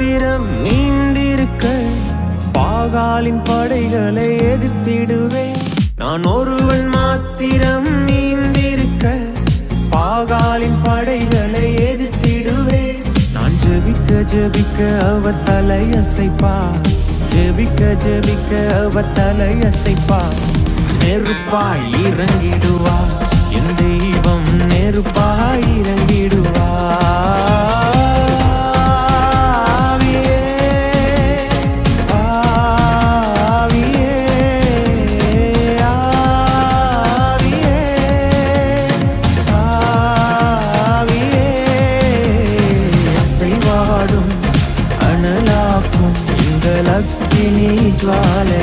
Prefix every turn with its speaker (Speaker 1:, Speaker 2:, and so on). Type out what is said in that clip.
Speaker 1: மாத்திரம் நீந்திருக்க பாகாலின் படைகளை எதிர்த்திடுவேன். நான் ஒருவன் மாத்திரம் நீந்திருக்க பாகாலின் படைகளை எதிர்த்திடுவேன். நான் ஜெபிக்க ஜெபிக்க அவர் தலையசைப்பார், ஜெபிக்க ஜெபிக்க அவர் தலையசைப்பார். நெருப்பாய் இறங்கிடுவார் என் தெய்வம், நெருப்பாய் இறங்கிடுவார். அனலாக்கும் எங்கள் அக்கினி ஜுவாலை